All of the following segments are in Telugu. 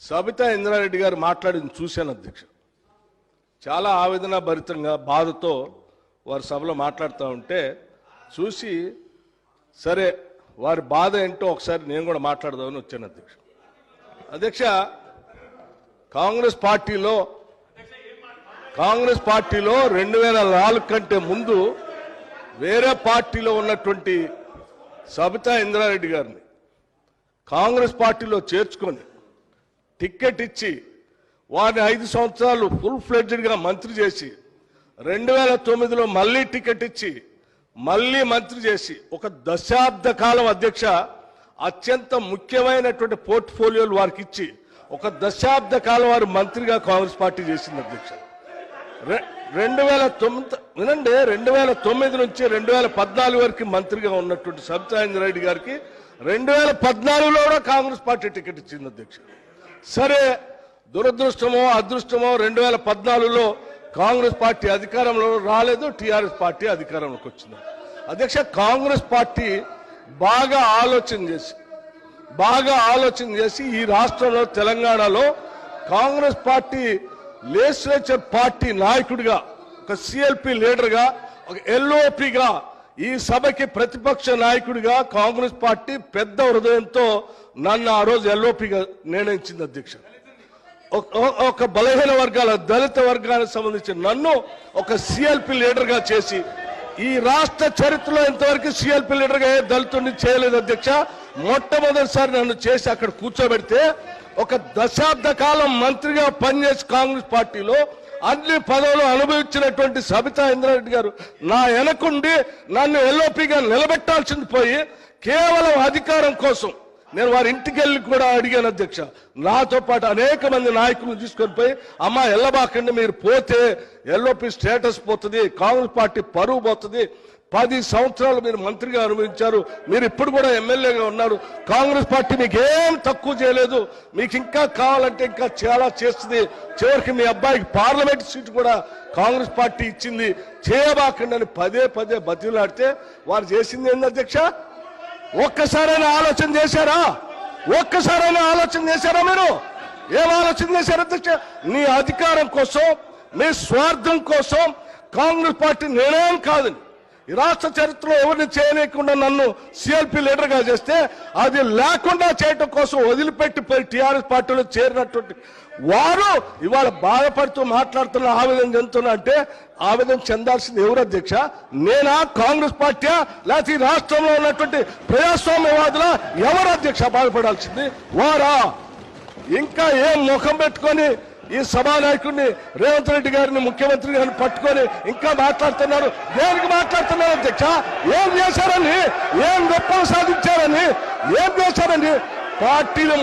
సబితా ఇంద్రారెడ్డి గారు మాట్లాడింది చూశాను అధ్యక్ష. చాలా ఆవేదన భరితంగా బాధతో వారి సభలో మాట్లాడుతూ ఉంటే చూసి సరే వారి బాధ ఏంటో ఒకసారి నేను కూడా మాట్లాడదామని వచ్చాను అధ్యక్ష. అధ్యక్ష, కాంగ్రెస్ పార్టీలో 2004 కంటే ముందు వేరే పార్టీలో ఉన్నటువంటి సబితా ఇంద్రారెడ్డి గారిని కాంగ్రెస్ పార్టీలో చేర్చుకొని టికెట్ ఇచ్చి వారిని 5 సంవత్సరాలు ఫుల్ ఫ్లెడ్జ్డ్గా మంత్రి చేసి 2009లో మళ్ళీ టికెట్ ఇచ్చి మళ్ళీ మంత్రి చేసి ఒక దశాబ్ద కాలం అధ్యక్ష అత్యంత ముఖ్యమైనటువంటి పోర్ట్ఫోలియోలు వారికి ఇచ్చి ఒక దశాబ్ద కాలం వారు మంత్రిగా కాంగ్రెస్ పార్టీ చేసింది అధ్యక్ష. 2009 నుంచి 2014 వరకు మంత్రిగా ఉన్నటువంటి సబితా ఇంద్రారెడ్డి గారికి 2014లో కూడా కాంగ్రెస్ పార్టీ టికెట్ ఇచ్చింది అధ్యక్ష. సరే, దురదృష్టమో అదృష్టమో 2014లో కాంగ్రెస్ పార్టీ అధికారంలో రాలేదు, టీఆర్ఎస్ పార్టీ అధికారంలోకి వచ్చింది అధ్యక్ష. కాంగ్రెస్ పార్టీ బాగా ఆలోచన చేసి ఈ రాష్ట్రంలో తెలంగాణలో కాంగ్రెస్ పార్టీ లెజిస్లేచర్ పార్టీ నాయకుడిగా, ఒక సిఎల్పి లీడర్గా, ఒక ఎల్ఓపిగా, ఈ సభకి ప్రతిపక్ష నాయకుడిగా కాంగ్రెస్ పార్టీ పెద్ద హృదయంతో నన్ను ఆ రోజు ఎల్ఓపిగా నిర్ణయించింది అధ్యక్ష. ఒక బలహీన వర్గాల దళిత వర్గానికి సంబంధించిన నన్ను ఒక సిఎల్పి లీడర్గా చేసి ఈ రాష్ట్ర చరిత్రలో ఇంతవరకు సిఎల్పి లీడర్గా ఏ దళితుడిని చేయలేదు అధ్యక్ష. మొట్టమొదటిసారి నన్ను చేసి అక్కడ కూర్చోబెడితే ఒక దశాబ్ద కాలం మంత్రిగా పనిచేసి కాంగ్రెస్ పార్టీలో అన్ని పదవులు అనుభవించినటువంటి సబితా ఇంద్రారెడ్డి గారు నా వెనకుండి నన్ను ఎల్ఓపిగా నిలబెట్టాల్సింది పోయి కేవలం అధికారం కోసం నేను వారి ఇంటికి వెళ్ళి కూడా అడిగాను అధ్యక్ష. నాతో పాటు అనేక మంది నాయకులను తీసుకొని పోయి అమ్మా ఎల్లబాకండి, మీరు పోతే ఎల్ఓపి స్టేటస్ పోతుంది, కాంగ్రెస్ పార్టీ పరువు పోతుంది, 10 సంవత్సరాలు మీరు మంత్రిగా అనుభవించారు, మీరు ఇప్పుడు కూడా ఎమ్మెల్యేగా ఉన్నారు, కాంగ్రెస్ పార్టీ మీకు ఏం తక్కువ చేయలేదు, మీకు ఇంకా కావాలంటే ఇంకా చాలా చేస్తుంది, చివరికి మీ అబ్బాయికి పార్లమెంట్ సీటు కూడా కాంగ్రెస్ పార్టీ ఇచ్చింది, చేయబాకండి అని పదే బతిలాడితే వారు చేసింది ఏంది అధ్యక్ష? ఒక్కసారైనా ఆలోచన చేశారా? మీరు ఏం ఆలోచన చేశారు అధ్యక్ష? నీ అధికారం కోసం, నీ స్వార్థం కోసం కాంగ్రెస్ పార్టీ నిర్ణయం కాదని ఈ రాష్ట్ర చరిత్రలో ఎవరిని చేయలేకుండా నన్ను సిఎల్పి లీడర్గా చేస్తే అది లేకుండా చేయటం కోసం వదిలిపెట్టి టీఆర్ఎస్ పార్టీలో చేరినటువంటి వారు ఇవాళ బాధపడుతూ మాట్లాడుతున్న ఆవేదన చెందుతున్నా అంటే ఆవేదన చెందాల్సింది ఎవరు అధ్యక్ష? నేనా, కాంగ్రెస్ పార్టీయా, లేకపోతే ఈ రాష్ట్రంలో ఉన్నటువంటి ప్రజాస్వామ్యవాదుల? ఎవరు అధ్యక్ష బాధపడాల్సింది? వారా? ఇంకా ఏం ముఖం పెట్టుకొని ఈ సభానాయకుడిని రేవంత్ రెడ్డి గారిని, ముఖ్యమంత్రి గారిని పట్టుకొని ఇంకా మాట్లాడుతున్నారు? దేనికి మాట్లాడుతున్నారు అధ్యక్ష? ఏం చేశారని, ఏం గొప్పలు సాధించారని, ఏం చేశారని? పార్టీలు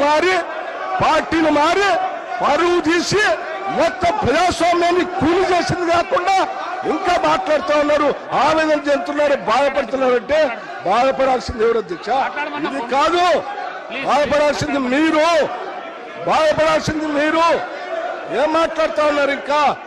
మారి పరువు తీసి మొత్తం ప్రజాస్వామ్యాన్ని కూలి చేసింది కాకుండా ఇంకా మాట్లాడుతూ ఉన్నారు, ఆవేదన చెందుతున్నారు, బాధపడుతున్నారంటే బాధపడాల్సింది ఎవరు అధ్యక్ష? ఇది కాదు, బాధపడాల్సింది మీరు. ఏం మాట్లాడుతూ ఉన్నారు ఇంకా?